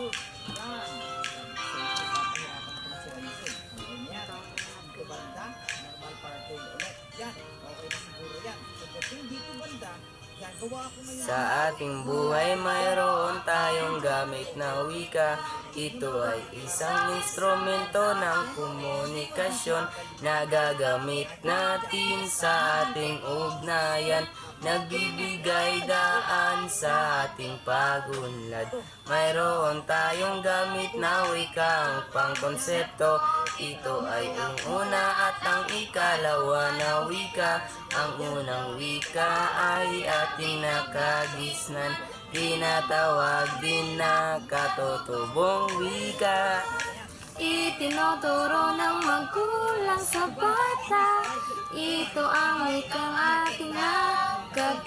Facebook. Yan. So, papahirapan ko na si Raisen. Ngayon yan. Dito banda, normal parkour ulit. Yan. Okay na siguro yan. Pagdating dito banda, gagawa ko ngayon. Sa ating buhay mayroon tayong gamit na wika. Ito ay isang instrumento ng komunikasyon na gagamit natin sa ating ugnayan. Nagbibigay daan sa ating pagunlad. Mayroon tayong gamit na wikang pangkonsepto. Ito ay ang una at ang ikalawa na wika. Ang unang wika ay ating nakagisnan. Tinatawag din na katutubong wika. Itinuturo ng magulang sa bata. Ito ang wikang ating nakagisnan.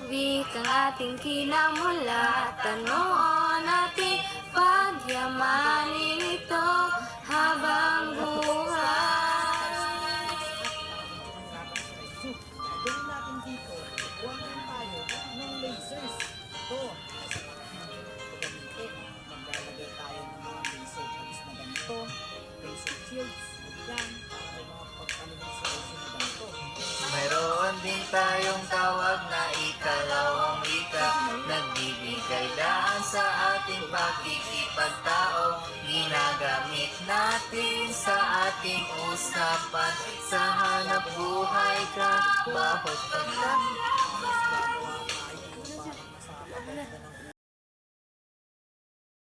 Wikang ating kinamulatan noon. Ating pagyamanin ito habang buhay. So, gagawin natin dito, kuha naman tayo ng lasers. Ito, gamitin. Maglalagay tayo ng mga laser tags na ganito, laser shields, yan, para may mga pagpalinis sa laser na ganito. Mayroon din tayong tawag na ikalawang wika. Nagbibigay daan sa ating pakikipagtao. Ginagamit natin sa ating usapan. Sa hanap buhay ka, bahot pagka. Gagawa tayo parang sa labas na ng